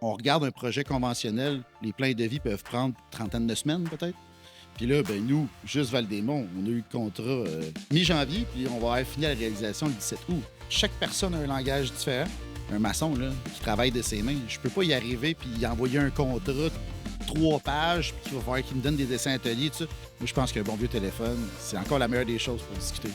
on regarde un projet conventionnel, les plans de vie peuvent prendre une trentaine de semaines peut-être. Puis là, ben nous, juste Val-des-Monts, on a eu le contrat mi-janvier, puis on va avoir fini la réalisation le 17 août. Chaque personne a un langage différent. Un maçon, là, qui travaille de ses mains, je peux pas y arriver puis y envoyer un contrat de 3 pages, puis qu'il va falloir qu'il me donne des dessins ateliers, tout ça. Moi, je pense qu'un bon vieux téléphone, c'est encore la meilleure des choses pour discuter.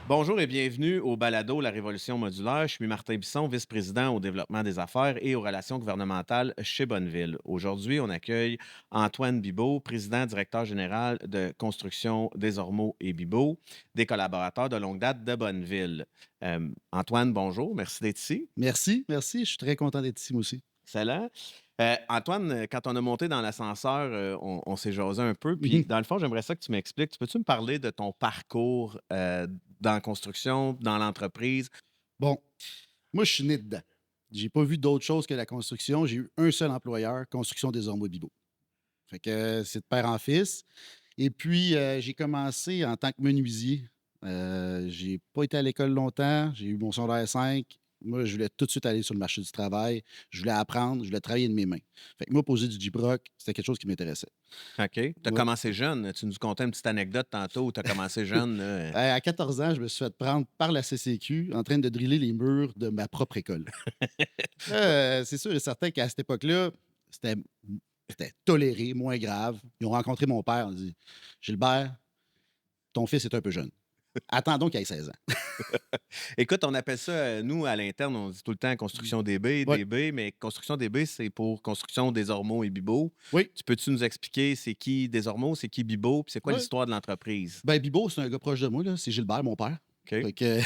Bonjour et bienvenue au balado La Révolution modulaire. Je suis Martin Bisson, vice-président au développement des affaires et aux relations gouvernementales chez Bonneville. Aujourd'hui, on accueille Antoine Bibeau, président directeur général de Construction des Ormeaux et Bibeau, des collaborateurs de longue date de Bonneville. Antoine, bonjour, merci d'être ici. Merci, merci. Je suis très content d'être ici, moi aussi. Excellent. Antoine, quand on a monté dans l'ascenseur, on s'est jasé un peu. Puis, Mhm. dans le fond, j'aimerais ça que tu m'expliques. Peux-tu me parler de ton parcours dans la construction, dans l'entreprise? Bon, moi, je suis né dedans. J'ai pas vu d'autre chose que la construction. J'ai eu un seul employeur, Construction des Ormeaux Bibeau. Fait que c'est de père en fils. Et puis, j'ai commencé en tant que menuisier. J'ai pas été à l'école longtemps. J'ai eu mon secondaire 5. Moi, je voulais tout de suite aller sur le marché du travail. Je voulais apprendre, je voulais travailler de mes mains. Fait que moi, poser du J-Broc, c'était quelque chose qui m'intéressait. OK. Tu as Ouais. commencé jeune. Tu nous contais une petite anecdote tantôt où tu as commencé jeune. Là. À 14 ans, je me suis fait prendre par la CCQ en train de driller les murs de ma propre école. C'est sûr et certain qu'à cette époque-là, c'était c'était toléré, moins grave. Ils ont rencontré mon père. Ils ont dit Gilbert, ton fils est un peu jeune. Attendons qu'il ait 16 ans. Écoute, on appelle ça, nous, à l'interne, on dit tout le temps construction DB, Oui, DB, mais construction DB, c'est pour construction des Ormeaux et Bibeau. oui, Tu peux-tu nous expliquer c'est qui des Ormeaux, c'est qui Bibeau, puis c'est quoi oui. l'histoire de l'entreprise? Ben, Bibo, c'est un gars proche de moi, là. C'est Gilbert, mon père. OK. Fait que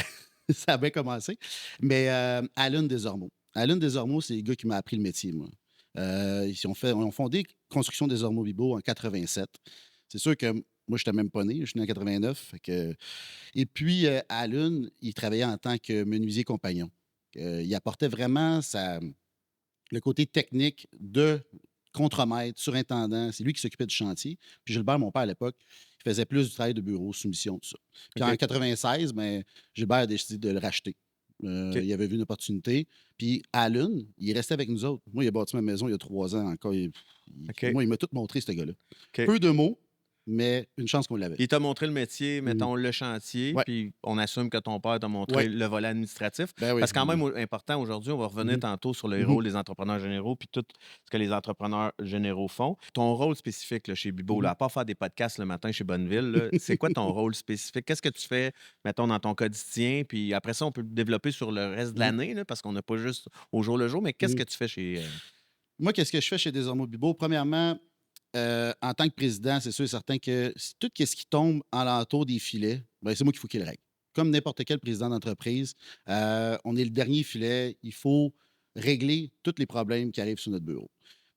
ça a bien commencé. Mais Alun Desormeaux. Alun Desormeaux, c'est le gars qui m'a appris le métier, moi. Ils ont fondé Construction des Ormeaux Bibo en 87. C'est sûr que moi, je n'étais même pas né. Je suis né en 89. Et puis, Alun, il travaillait en tant que menuisier compagnon. Il apportait vraiment le côté technique de contremaître, surintendant. C'est lui qui s'occupait du chantier. Puis Gilbert, mon père à l'époque, il faisait plus du travail de bureau, soumission, tout ça. Puis en OK. 96, ben, Gilbert a décidé de le racheter. OK. Il avait vu une opportunité. Puis Alun, il est resté avec nous autres. Moi, il a bâti ma maison il y a 3 ans encore. OK. Moi, il m'a tout montré, ce gars-là. OK. Peu de mots, mais une chance qu'on l'avait. Il t'a montré le métier, Mhm. mettons le chantier, Ouais, puis on assume que ton père t'a montré ouais. le volet administratif. Ben oui, Parce que quand ben même oui. important aujourd'hui, on va revenir Mhm. tantôt sur le Mhm. rôle des entrepreneurs généraux, puis tout ce que les entrepreneurs généraux font. Ton rôle spécifique là, chez Bibo, Mhm. là, à part faire des podcasts le matin chez Bonneville, là, c'est quoi ton rôle spécifique? Qu'est-ce que tu fais, mettons, dans ton quotidien? Puis après ça, on peut le développer sur le reste de Mhm. l'année, là, parce qu'on n'a pas juste au jour le jour, mais qu'est-ce Mhm. que tu fais chez... Moi, qu'est-ce que je fais chez Desormeaux Bibo? Premièrement, en tant que président, c'est sûr et certain que tout ce qui tombe alentour des filets, ben, c'est moi qu'il faut qu'il règle. Comme n'importe quel président d'entreprise, on est le dernier filet. Il faut régler tous les problèmes qui arrivent sur notre bureau.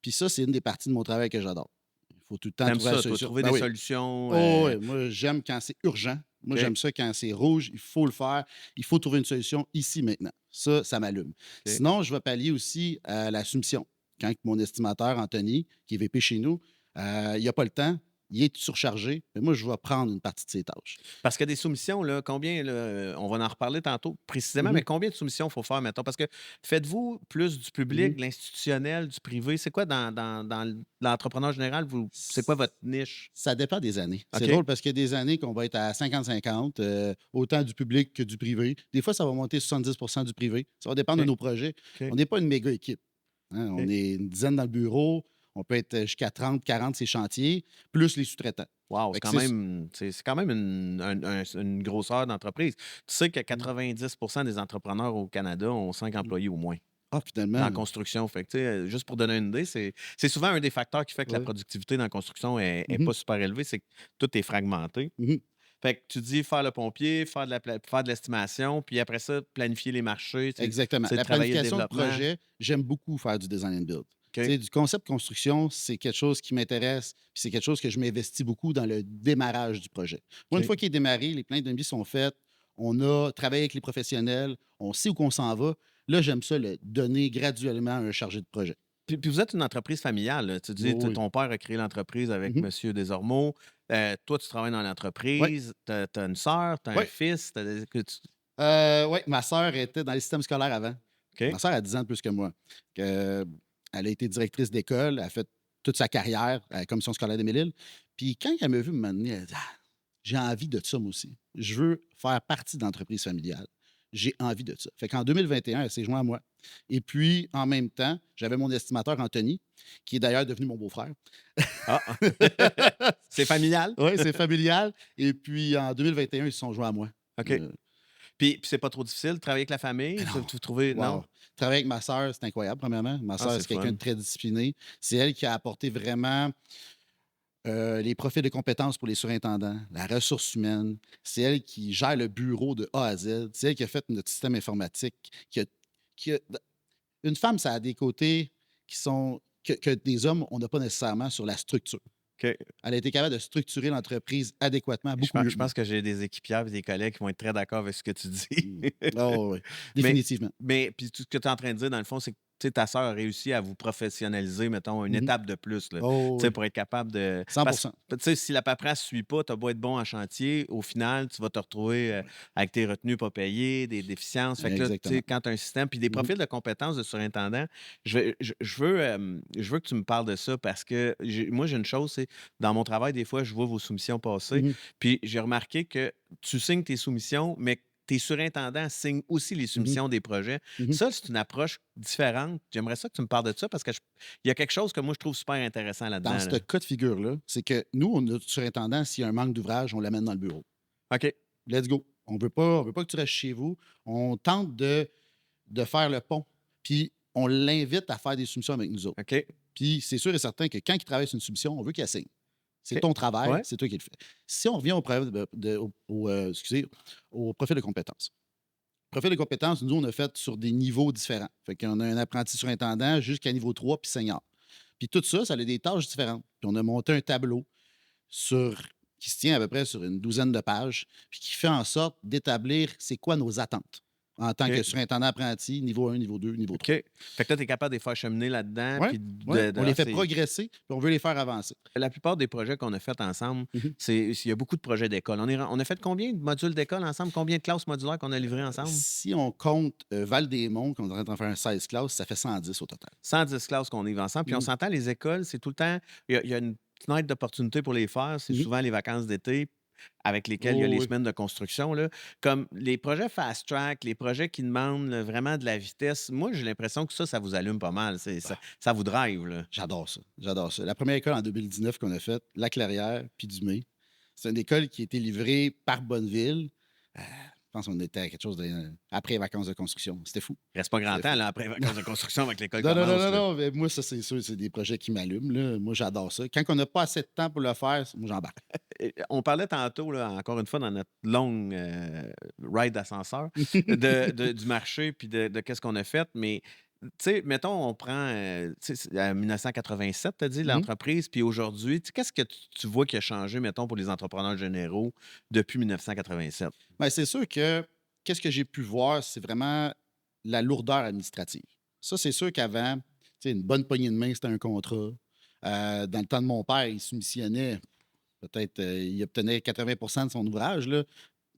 Puis ça, c'est une des parties de mon travail que j'adore. Il faut tout le temps T'aimes trouver la ça, toi, solution. trouver Ben des oui. solutions? Oh, oui. Moi, j'aime quand c'est urgent. Moi, OK, j'aime ça quand c'est rouge. Il faut le faire. Il faut trouver une solution ici, maintenant. Ça m'allume. OK. Sinon, je vais pallier aussi à la soumission. Quand mon estimateur, Anthony, qui est VP chez nous, il n'a pas le temps, il est surchargé, mais moi, je vais prendre une partie de ses tâches. Parce que des soumissions, là, combien, là, on va en reparler tantôt précisément, mais Mhm, combien de soumissions il faut faire, mettons? Parce que faites-vous plus du public, mhm. de l'institutionnel, du privé? C'est quoi dans l'entrepreneur général? C'est quoi votre niche? Ça dépend des années. C'est OK? drôle parce qu'il y a des années qu'on va être à 50-50, autant du public que du privé. Des fois, ça va monter 70 du privé. Ça va dépendre de OK? nos projets. OK? On n'est pas une méga équipe. Hein. On OK? est une dizaine dans le bureau. On peut être jusqu'à 30, 40 ces chantiers, plus les sous-traitants. Wow, Fait que c'est. c'est quand même une grosseur d'entreprise. Tu sais que 90 des entrepreneurs au Canada ont 5 employés au moins Ah, dans la finalement. construction. Fait que, tu sais, juste pour donner une idée, c'est souvent un des facteurs qui fait que la Ouais. productivité dans la construction est Mhm, pas super élevée, c'est que tout est fragmenté. mhm. Fait que tu dis faire le pompier, faire de l'estimation, puis après ça, planifier les marchés, Exactement. c'est de La travailler le planification de développement. projet, j'aime beaucoup faire du design and build. Tu OK, sais, du concept construction, c'est quelque chose qui m'intéresse, puis c'est quelque chose que je m'investis beaucoup dans le démarrage du projet. Moi, une OK. fois qu'il est démarré, les plans de vie sont faits, on a travaillé avec les professionnels, on sait où qu'on s'en va. Là, j'aime ça, le donner graduellement à un chargé de projet. Puis vous êtes une entreprise familiale, là. Tu dis, Oui, oui. ton père a créé l'entreprise avec Mhm. monsieur Desormeaux. Toi, tu travailles dans Oui, l'entreprise, tu as une sœur, tu as un oui. fils, Ouais, ma sœur était dans les systèmes scolaires avant. OK. Ma sœur a 10 ans de plus que moi. Que Elle a été directrice d'école, elle a fait toute sa carrière à la commission scolaire des Mille-Îles. Puis quand elle m'a vu m'amener, elle a dit: «Ah, j'ai envie de ça moi aussi. Je veux faire partie d'entreprise familiale. J'ai envie de ça». Fait qu'en 2021, elle s'est jointe à moi et puis en même temps, j'avais mon estimateur Anthony, qui est d'ailleurs devenu mon beau-frère. Ah! C'est familial? Oui, c'est familial et puis en 2021, ils se sont joints à moi. OK. Heu, Puis c'est pas trop difficile de travailler avec la famille? mais non, Tu trouvais non? wow! Travailler avec ma sœur, c'est incroyable, premièrement. Ma Ah, sœur, c'est c'est quelqu'un fun. de très discipliné. C'est elle qui a apporté vraiment, les profils de compétences pour les surintendants, la ressource humaine. C'est elle qui gère le bureau de A à Z. C'est elle qui a fait notre système informatique, qui a une femme, ça a des côtés qui sont que des hommes, on n'a pas nécessairement sur la structure. OK. Elle a été capable de structurer l'entreprise adéquatement, beaucoup mieux Je que moi. pense que j'ai des équipières et des collègues qui vont être très d'accord avec ce que tu dis. Mmh. Ah oui, oui, Mais définitivement. puis tout ce que tu es en train de dire, dans le fond, c'est que, tu sais, ta sœur a réussi à vous professionnaliser, mettons, une Mmh mh. étape de plus, là. Tu Oh sais, oui, pour être capable de parce 100. que, tu sais, si la paperasse suit pas, tu as beau être bon en chantier, au final, tu vas te retrouver, Oui, avec tes retenues pas payées, des déficiences. Fait que là, tu sais, exactement. quand tu as un système puis des Mmh mh. profils de compétences de surintendant, je veux que tu me parles de ça parce que j'ai une chose, c'est dans mon travail, des fois, je vois vos soumissions passer, Mmh mh. puis j'ai remarqué que tu signes tes soumissions, mais que tes surintendants signent aussi les Mmh mh. soumissions des projets. Mmh mh. Ça, c'est une approche différente. J'aimerais ça que tu me parles de ça parce que il y a quelque chose que moi, je trouve super intéressant Dans là-dedans, ce là. cas de figure-là, c'est que nous, notre surintendant, s'il y a un manque d'ouvrage, on l'amène dans le bureau. OK, Let's go. On veut pas que tu restes chez vous. On tente de faire le pont, puis on l'invite à faire des soumissions avec nous autres. OK, Puis c'est sûr et certain que quand il travaille sur une soumission, on veut qu'il la signe. C'est OK. ton travail, Ouais, c'est toi qui le fais. Si on revient au problème excusez, au profil de compétences. Profil de compétences, nous, on a fait sur des niveaux différents. Fait qu'on a un apprenti surintendant jusqu'à niveau 3 puis senior. Puis tout ça, ça a des tâches différentes. Puis on a monté un tableau sur qui se tient à peu près sur une douzaine de pages, puis qui fait en sorte d'établir c'est quoi nos attentes en tant que OK, surintendant apprenti, niveau 1, niveau 2, niveau OK. 3. Fait que là, tu es capable de les faire cheminer là-dedans, Oui, puis ouais, de on les fait c'est progresser, puis on veut les faire avancer. la plupart des projets qu'on a faits ensemble, Mmh. il y a beaucoup de projets d'école. On a fait combien de modules d'école ensemble? Combien de classes modulaires qu'on a livrées ensemble? Si on compte, Val-des-Monts, qu'on est en train de faire un 16 classes, ça fait 110 au total. 110 classes qu'on livre ensemble. Puis on Mmh. s'entend, les écoles, c'est tout le temps, il y a une fenêtre d'opportunité pour les faire. C'est Mmh. souvent les vacances d'été avec lesquelles il y a Oh les oui, semaines de construction, là. Comme les projets fast track, les projets qui demandent là, vraiment de la vitesse, moi, j'ai l'impression que ça vous allume pas mal. Ça vous drive, là. j'adore ça, j'adore ça. La première école en 2019 qu'on a faite, La Clairière puis Dumais, c'est une école qui a été livrée par Bonneville. Je pense qu'on était à quelque chose après les vacances de construction. C'était fou, Il reste pas grand c'était temps, fou. là, après les vacances de construction, avec l'école Non, non, non, commence, non, là. non, mais moi, ça, c'est sûr, c'est des projets qui m'allument, là. Moi, j'adore ça. Quand on n'a pas assez de temps pour le faire, moi, j'embarque. Et on parlait tantôt, là, encore une fois, dans notre longue ride d'ascenseur, du marché puis de qu'est-ce qu'on a fait. Mais, tu sais, mettons, on prend, tu sais, c'est en 1987, tu as dit, Mmh. l'entreprise, puis aujourd'hui, tu sais, qu'est-ce que tu vois qui a changé, mettons, pour les entrepreneurs généraux depuis 1987? Ben, c'est sûr que qu'est-ce que j'ai pu voir, c'est vraiment la lourdeur administrative. Ça, c'est sûr qu'avant, tu sais, une bonne poignée de main, c'était un contrat. Dans le temps de mon père, il soumissionnait, peut-être, il obtenait 80 de son ouvrage, là.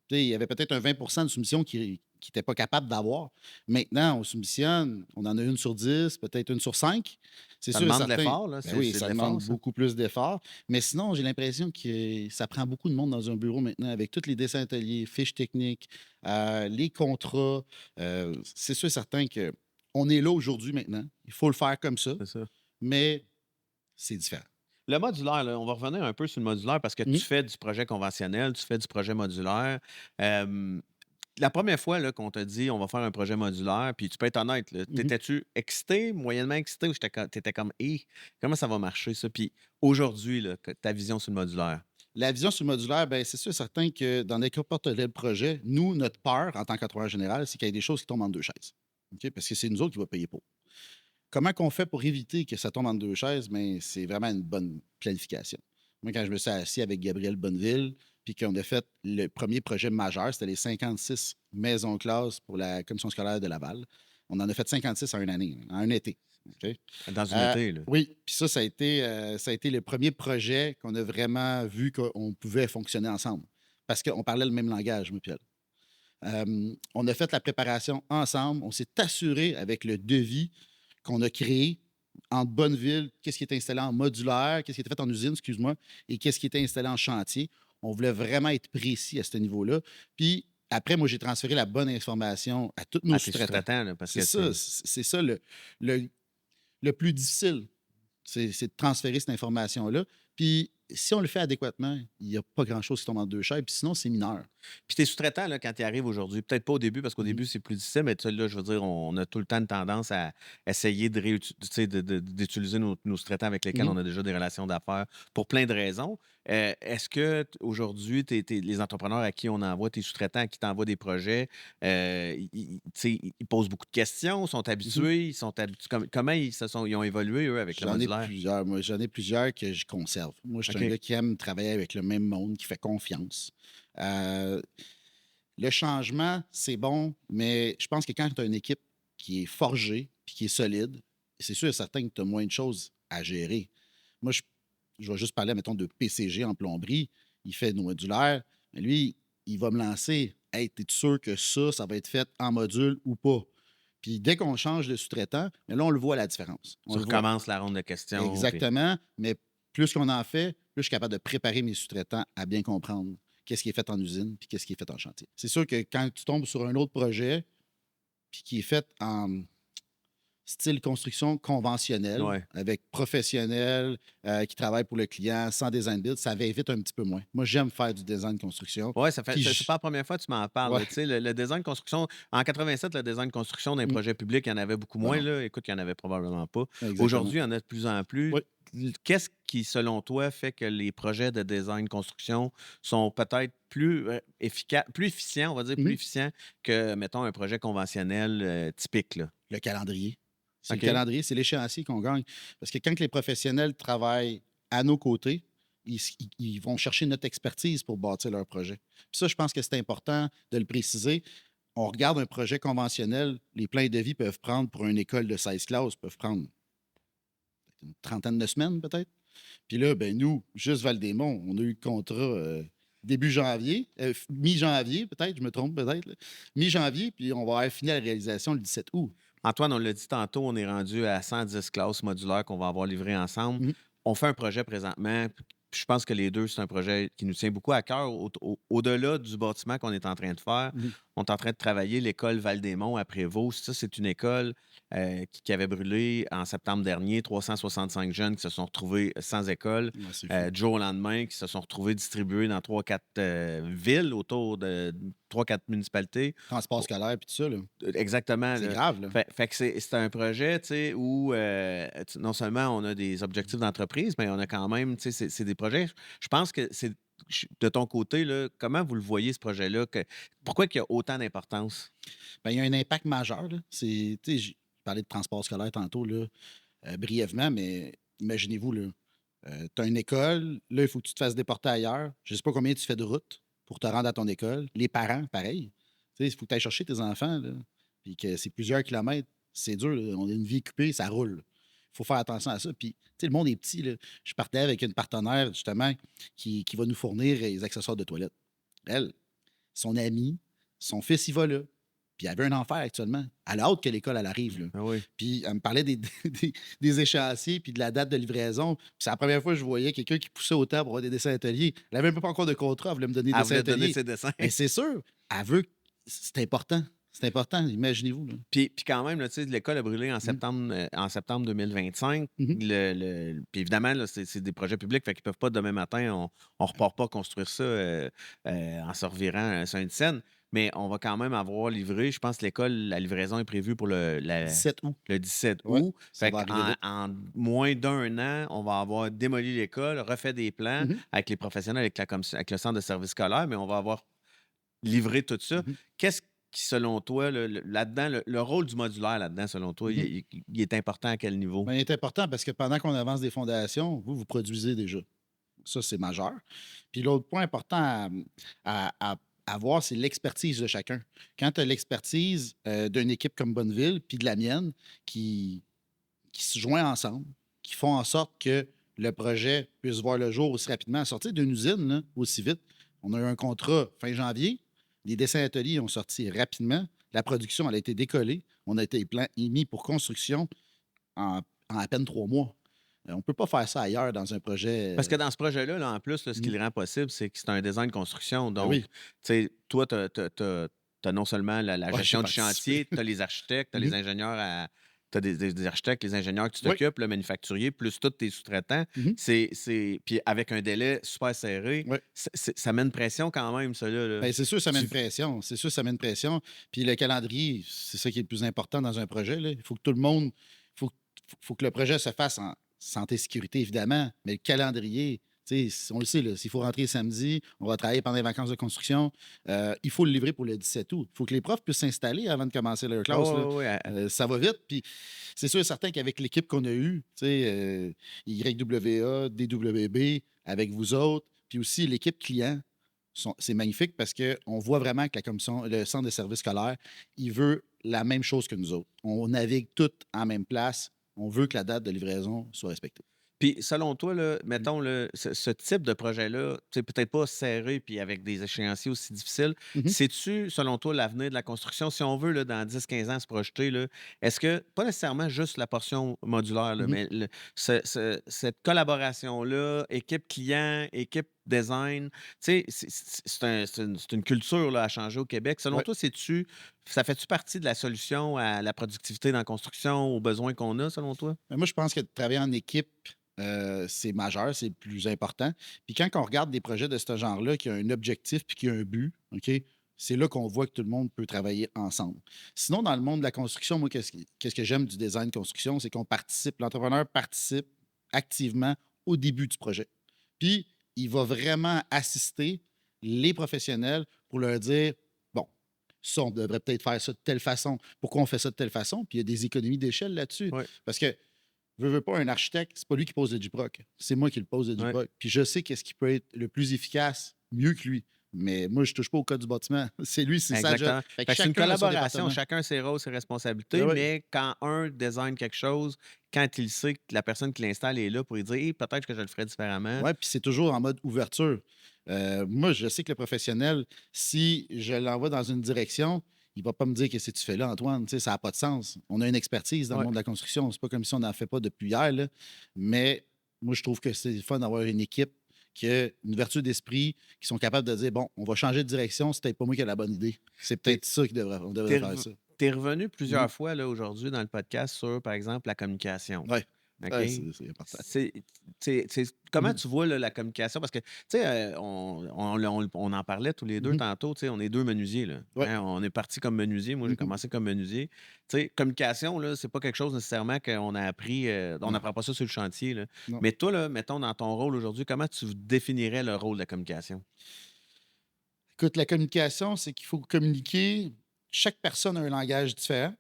Tu sais, il y avait peut-être un 20 de soumission qui n'était pas capable d'avoir. Maintenant, on soumissionne, on en a une sur 10, peut-être une sur 5. C'est Ça sûr et demande de certain. l'effort, là, Ben oui, c'est de ça l'effort, demande ça. beaucoup plus d'efforts. Mais sinon, j'ai l'impression que ça prend beaucoup de monde dans un bureau maintenant avec tous les dessins ateliers, fiches techniques, les contrats. C'est sûr et certain qu'on est là aujourd'hui maintenant. Il faut le faire comme ça, C'est ça. mais c'est différent. Le modulaire, là, on va revenir un peu sur le modulaire parce que tu Mmh. fais du projet conventionnel, tu fais du projet modulaire. Hem, la première fois là, qu'on t'a dit: «On va faire un projet modulaire», puis tu peux être honnête, là, Mmh. t'étais-tu excité, moyennement excité ou t'étais comme: «Hé, comment ça va marcher ça?» Puis aujourd'hui, là, que ta vision sur le modulaire? La vision sur le modulaire, ben, c'est sûr et certain que dans n'importe quel projet, nous, notre peur en tant qu'entrepreneur général, c'est qu'il y ait des choses qui tombent en deux chaises. OK? Parce que c'est nous autres qui va payer pour. Comment qu'on fait pour éviter que ça tombe en deux chaises? Ben, c'est vraiment une bonne planification. Moi, quand je me suis assis avec Gabriel Bonneville, puis qu'on a fait le premier projet majeur, c'était les 56 maisons classes pour la commission scolaire de Laval. On en a fait 56 en une année, en un été. OK? Dans une été, là. Oui, puis ça a été le premier projet qu'on a vraiment vu qu'on pouvait fonctionner ensemble. Parce qu'on parlait le même langage, moi puis elle. On a fait la préparation ensemble. On s'est assuré avec le devis qu'on a créé en Bonneville, qu'est-ce qui est installé en modulaire, qu'est-ce qui était fait en usine, excuse-moi, et qu'est-ce qui était installé en chantier. On voulait vraiment être précis à ce niveau-là. Puis après, moi, j'ai transféré la bonne information à tous nos À tes sous-traitants. sous-traitants, là, parce C'est que ça, c'est c'est ça le, le plus difficile, c'est de transférer cette information-là. Puis si on le fait adéquatement, il n'y a pas grand-chose qui tombe en deux chaises. Puis sinon, c'est mineur. Puis tes sous-traitants, là, quand ils arrivent aujourd'hui, peut-être pas au début, parce qu'au Mhm. début, c'est plus difficile, mais tu sais, là, je veux dire, on a tout le temps une tendance à essayer tu sais, d'utiliser nos sous-traitants avec lesquels Mhm. on a déjà des relations d'affaires pour plein de raisons. Est-ce que aujourd'hui, les entrepreneurs à qui on envoie, tes sous-traitants à qui tu envoies des projets, tu sais, ils posent beaucoup de questions, sont Mhm. habitués, comment ils ont évolué, eux, avec le J'en ai modulaire? plusieurs. Moi, j'en ai plusieurs que je conserve. Moi, je suis un OK. gars qui aime travailler avec le même monde, qui fait confiance. Euh, le changement, c'est bon, mais je pense que quand tu as une équipe qui est forgée puis qui est solide, c'est sûr et certain que tu as moins de choses à gérer. Moi, je vais juste parler, mettons, de PCG en plomberie. Il fait nos modulaires, mais lui, il va me lancer. Hey, es sûr que ça va être fait en module ou pas? Puis dès qu'on change de sous-traitant, mais là, on le voit la différence. On Tu le voit. recommences la ronde de questions, puis Exactement, mais plus qu'on en fait, plus je suis capable de préparer mes sous-traitants à bien comprendre qu'est-ce qui est fait en usine puis qu'est-ce qui est fait en chantier. C'est sûr que quand tu tombes sur un autre projet puis qui est fait en style construction conventionnelle, ouais. avec professionnels qui travaillent pour le client, sans design build, ça va vite un petit peu moins. Moi, j'aime faire du design construction. Ouais, Puis, c'est pas la première fois que tu m'en parles, ouais, là. Tu sais, le design de construction en 87, le design de construction d'un mm, projet public, il y en avait beaucoup ben moins, non, là. Écoute, il y en avait probablement pas. exactement. Aujourd'hui, il y en a de plus en plus. Oui. Qu'est-ce qui, selon toi, fait que les projets de design de construction sont peut-être plus efficients, on va dire, plus Mhm. efficients que, mettons, un projet conventionnel, typique, là? Le calendrier. C'est le OK? calendrier, c'est l'échéancier qu'on gagne. Parce que quand les professionnels travaillent à nos côtés, ils vont chercher notre expertise pour bâtir leur projet. Puis ça, je pense que c'est important de le préciser. On regarde un projet conventionnel, les pleins de vie peuvent prendre pour une école de 16 classes, peuvent prendre une trentaine de semaines peut-être. Puis là, ben nous, juste Val-des-Monts, on a eu le contrat début janvier, mi-janvier peut-être, je me trompe peut-être, là. Mi-janvier, puis on va avoir fini la réalisation le 17 août. Antoine, on l'a dit tantôt, on est rendu à 110 classes modulaires qu'on va avoir livrées ensemble. Mhm, On fait un projet présentement, puis je pense que les 2, c'est un projet qui nous tient beaucoup à cœur. Au-delà du bâtiment qu'on est en train de faire, mhm. on est en train de travailler l'école Val-des-Monts à Prévost. Ça, c'est une école qui avait brûlé en septembre dernier. 365 jeunes qui se sont retrouvés sans école Ouais, c'est fou. du jour au lendemain, qui se sont retrouvés distribués dans 3-4 villes autour de 3-4 municipalités. Transport scolaire puis tout ça, là. Exactement, C'est là. grave, là. Fait que c'est un projet, tu sais, où, non seulement on a des objectifs d'entreprise, mais on a quand même, tu sais, c'est des projets je pense que c'est de ton côté, là, comment vous le voyez ce projet-là? Pourquoi qu'il y a autant d'importance? Ben, il y a un impact majeur, là. Tu sais, je parlais de transport scolaire tantôt, là, brièvement, mais imaginez-vous, là, tu as une école, là, il faut que tu te fasses déporter ailleurs. Je ne sais pas combien tu fais de route pour te rendre à ton école. Les parents, pareil. Tu sais, il faut que tu ailles chercher tes enfants, là, puis que c'est plusieurs kilomètres. C'est dur, là. On a une vie occupée, ça roule. Il faut faire attention à ça. Puis, tu sais, le monde est petit, là. Je partais avec une partenaire, justement, qui va nous fournir les accessoires de toilette. Elle, son ami, son fils, il va là. Puis il avait un enfer actuellement. Elle a hâte que l'école, elle arrive, là. Ah oui. Puis elle me parlait des échéanciers puis de la date de livraison. Puis c'est la première fois que je voyais quelqu'un qui poussait autant pour avoir des dessins ateliers. Elle avait même pas encore de contrat, elle voulait me donner des Elle dessins voulait te donner ateliers. ses dessins. Mais c'est sûr, elle veut. C'est important. C'est important, imaginez-vous, là. Puis quand même, là, tu sais, l'école a brûlé Mhm. en septembre 2025. Mhm. Puis évidemment, là, c'est des projets publics, fait qu'ils peuvent pas demain matin, on repart pas construire ça en se revirant à Sainte-Seine. Mais on va quand même avoir livré, je pense que l'école, la livraison est prévue pour 17 août. le 17 Ouais, août. ça Fait va arriver qu'en vite. en moins d'un an, on va avoir démoli l'école, refait des plans Mhm. avec les professionnels, avec la commission, avec le centre de service scolaire, mais on va avoir livré tout ça. Mhm. Qu'est-ce qui, selon toi, là-dedans, le rôle du modulaire là-dedans, selon toi, Mhm. il est important à quel niveau? Ben, il est important parce que pendant qu'on avance des fondations, vous, vous produisez déjà. Ça, c'est majeur. Puis l'autre point important à voir, c'est l'expertise de chacun. Quand tu as l'expertise d'une équipe comme Bonneville, puis de la mienne, qui, qui se joignent ensemble, qui font en sorte que le projet puisse voir le jour aussi rapidement, sortir d'une usine là, aussi vite. On a eu un contrat fin janvier, les dessins ateliers ont sorti rapidement, la production elle a été décollée, on a été les plans émis pour construction en, en à peine 3 mois. On ne peut pas faire ça ailleurs dans un projet. Parce que dans ce projet-là, là, en plus, là, ce qui Mhm. le rend possible, c'est que c'est un design de construction. Ben Donc, oui, tu sais, toi, tu as non seulement la ouais, j'ai gestion du participé. chantier, tu as les architectes, tu as les Mhm. ingénieurs tu as des architectes, les ingénieurs que tu Oui. t'occupes, le manufacturier, plus tous tes sous-traitants. Mhm. Puis avec un délai super serré, Oui. ça met une pression quand même, ça, là. Ben, c'est sûr, ça met Tu... une pression. C'est sûr, ça met une pression. Puis le calendrier, c'est ça qui est le plus important dans un projet. Là. Il faut que tout le monde, faut que le projet se fasse en santé et sécurité, évidemment, mais le calendrier, on le sait, là, s'il faut rentrer samedi, on va travailler pendant les vacances de construction, il faut le livrer pour le 17 août. Il faut que les profs puissent s'installer avant de commencer leur Ah classe. Là. ouais, ouais, ouais, Ça va vite. Puis c'est sûr et certain qu'avec l'équipe qu'on a eue, YWA, DWB, avec vous autres, puis aussi l'équipe client, c'est magnifique parce qu'on voit vraiment que la commission, le centre de services scolaires, il veut la même chose que nous autres. On navigue toutes en même place. On veut que la date de livraison soit respectée. Puis selon toi, là, Mmh. mettons là, ce type de projet-là, c'est peut-être pas serré puis avec des échéanciers aussi difficiles, Mmh. c'est-tu, selon toi, l'avenir de la construction? Si on veut, là, dans 10-15 ans, se projeter, là, est-ce que, pas nécessairement juste la portion modulaire, là, Mmh. mais cette collaboration-là, équipe client, équipe design, tu sais, c'est une culture là, à changer au Québec. Selon Ouais. toi, ça fait-tu partie de la solution à la productivité dans la construction, aux besoins qu'on a, selon toi? Mais moi, je pense que de travailler en équipe, c'est majeur, c'est le plus important. Puis quand on regarde des projets de ce genre-là, qui a un objectif puis qui a un but, OK, c'est là qu'on voit que tout le monde peut travailler ensemble. Sinon, dans le monde de la construction, moi, qu'est-ce que j'aime du design de construction? C'est qu'on participe, l'entrepreneur participe activement au début du projet. Puis, il va vraiment assister les professionnels pour leur dire, bon, ça, on devrait peut-être faire ça de telle façon. Pourquoi on fait ça de telle façon? Puis il y a des économies d'échelle là-dessus. Oui, Parce que veux pas, un architecte, c'est pas lui qui pose le Duproc. C'est moi qui le pose le oui. Duproc. Puis je sais qu'est-ce qui peut être le plus efficace, mieux que lui. Mais moi, je touche pas au code du bâtiment. C'est lui, c'est sa job. Exactement. Fait que Fait que c'est une chacun a son collaboration, département. chacun ses rôles, ses Ben responsabilités, oui. mais quand un design quelque chose, quand il sait que la personne qui l'installe est là pour lui dire hey, peut-être que je le ferais différemment. Ouais, puis c'est toujours en mode ouverture. Moi, je sais que le professionnel, si je l'envoie dans une direction, il va pas me dire qu'est-ce que tu fais là, Antoine. Tu sais, ça n'a pas de sens. On a une expertise dans le Ouais. monde de la construction. C'est pas comme si on n'en fait pas depuis hier, là. Mais moi, je trouve que c'est le fun d'avoir une équipe qui a une ouverture d'esprit, qui sont capables de dire bon, on va changer de direction, c'est peut-être pas moi qui ai la bonne idée. C'est T'es, peut-être ça on devrait t'es faire rev- ça. t'es revenu Mhm. plusieurs fois là, aujourd'hui dans le podcast sur, par exemple, la communication. Ouais, OK? ouais, c'est important. C'est, comment Mhm. tu vois là, la communication? Parce que, tu sais, on en parlait tous les deux Mhm. tantôt, tu sais, on est deux menuisiers, là. Ouais. Hein, on est parti comme menuisier. Moi, j'ai Mhm. commencé comme menuisier. Tu sais, communication, là, c'est pas quelque chose nécessairement qu'on a appris. On Non, n'apprend pas ça sur le chantier, là. non. Mais toi, là, mettons, dans ton rôle aujourd'hui, comment tu définirais le rôle de la communication? Écoute, la communication, c'est qu'il faut communiquer. Chaque personne a un langage différent.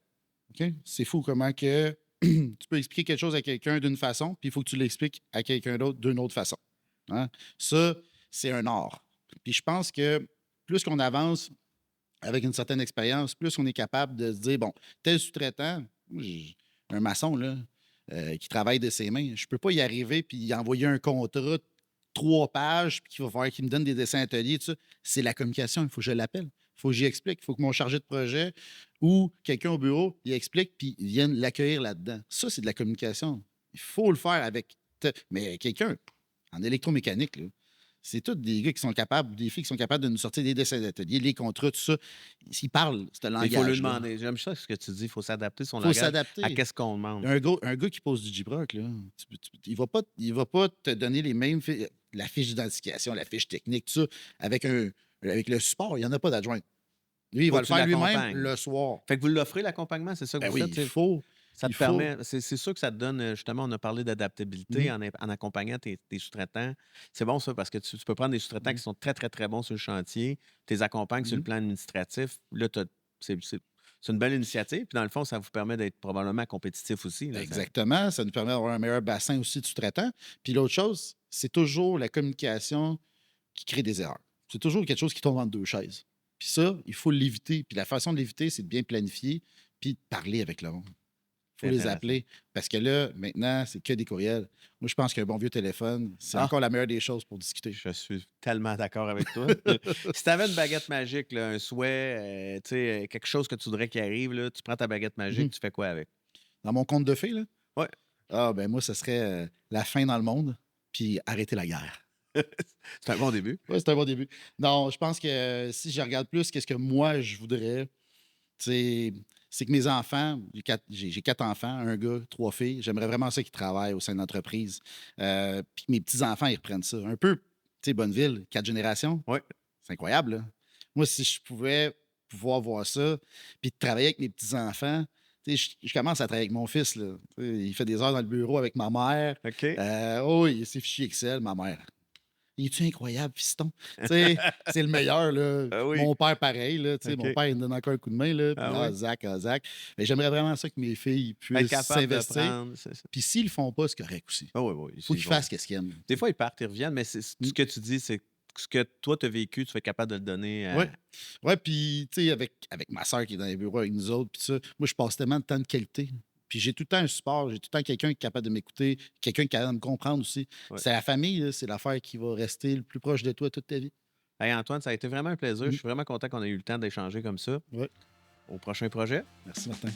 OK? C'est fou comment que tu peux expliquer quelque chose à quelqu'un d'une façon, puis il faut que tu l'expliques à quelqu'un d'autre d'une autre façon. Hein? Ça, c'est un art. Puis je pense que plus qu'on avance avec une certaine expérience, plus on est capable de se dire, bon, tel sous-traitant, moi, un maçon, là, qui travaille de ses mains, je ne peux pas y arriver puis y envoyer un contrat de 3 pages, puis qu'il va falloir qu'il me donne des dessins ateliers, tout ça. C'est la communication, il faut que je l'appelle. Il faut que j'y explique. Il faut que mon chargé de projet ou quelqu'un au bureau y explique, puis ils viennent l'accueillir là-dedans. Ça, c'est de la communication. Il faut le faire avec. Mais quelqu'un en électromécanique, là, c'est tous des gars qui sont capables, des filles qui sont capables de nous sortir des dessins d'atelier, les contrats, tout ça. Ils parlent ce Il faut lui langage-là. demander. J'aime ça ce que tu dis. Il faut s'adapter son Il faut langage à s'adapter. qu'est-ce qu'on demande. Un gars qui pose du J-Proc, là, il va pas te donner les mêmes la fiche d'identification, la fiche technique, tout ça, avec le support. Il n'y en a pas d'adjoint. Lui, il Faut va que le tu faire lui-même l'accompagnes. le soir. Fait que vous l'offrez l'accompagnement, c'est ça que Ben vous oui, faites? il Tu sais? faut. Ça Il te faut. permet c'est sûr que ça te donne, justement, on a parlé d'adaptabilité Mhm, en accompagnant tes sous-traitants. C'est bon ça parce que tu peux prendre des sous-traitants mhm, qui sont très, très, très bons sur le chantier, tu les accompagnes sur le mhm. plan administratif. Là, c'est une belle initiative, puis dans le fond, ça vous permet d'être probablement compétitif aussi, là, ça Exactement. Ça nous permet d'avoir un meilleur bassin aussi de sous-traitants. Puis l'autre chose, c'est toujours la communication qui crée des erreurs. C'est toujours quelque chose qui tombe entre deux chaises. Puis ça, il faut l'éviter. Puis la façon de l'éviter, c'est de bien planifier puis de parler avec le monde. Il faut C'est les intéressant. appeler parce que là, maintenant, c'est que des courriels. Moi, je pense qu'un bon vieux téléphone, c'est Ah! encore la meilleure des choses pour discuter. Je suis tellement d'accord avec toi. Si tu avais une baguette magique, là, un souhait, tu sais, quelque chose que tu voudrais qu'il arrive, là, tu prends ta baguette magique, Mhm. tu fais quoi avec? Dans mon conte de fées, là, Ouais. ben moi, ce serait la fin dans le monde puis arrêter la guerre. C'est un bon début. Oui, c'est un bon début. Non, je pense que si je regarde plus, qu'est-ce que moi, je voudrais, c'est c'est que mes enfants, j'ai 4 enfants, un gars, 3 filles. J'aimerais vraiment ça qu'ils travaillent au sein de l'entreprise. Puis que mes petits-enfants, ils reprennent ça. Un peu, tu sais, Bonneville, 4 générations, Oui. c'est incroyable, là. Moi, si je pouvais pouvoir voir ça, puis de travailler avec mes petits-enfants, tu sais, je commence à travailler avec mon fils, là. Tu sais, il fait des heures dans le bureau avec ma mère. OK. Oh, il a ses fichiers Excel, ma mère. Il est-tu incroyable, fiston? Tu sais, c'est le meilleur, là. Ah oui. Mon père, pareil, là. Tu sais, mon OK. père, il me donne encore un coup de main, là. Puis, Ah oui. Zach, Zach. Mais j'aimerais vraiment ça que mes filles Être puissent capable de s'investir. prendre, c'est ça. Puis s'ils le font pas, c'est correct aussi. Ah oui, oui, Il faut ils qu'ils vont fassent ce qu'ils aiment. des fois, ils partent, ils reviennent, mais c'est Mm. ce que tu dis, c'est ce que toi, tu as vécu, tu vas être capable de le donner Ouais. à Ouais, puis, tu sais, avec ma soeur qui est dans les bureaux avec nous autres, puis ça, moi, je passe tellement de temps de qualité. Puis j'ai tout le temps un support, j'ai tout le temps quelqu'un qui est capable de m'écouter, quelqu'un qui est capable de me comprendre aussi. ouais. C'est la famille, là, c'est l'affaire qui va rester le plus proche de toi toute ta vie. Hey, Antoine, ça a été vraiment un plaisir. Je Mm. suis vraiment content qu'on ait eu le temps d'échanger comme ça. Ouais. Au prochain projet. Merci, Martin.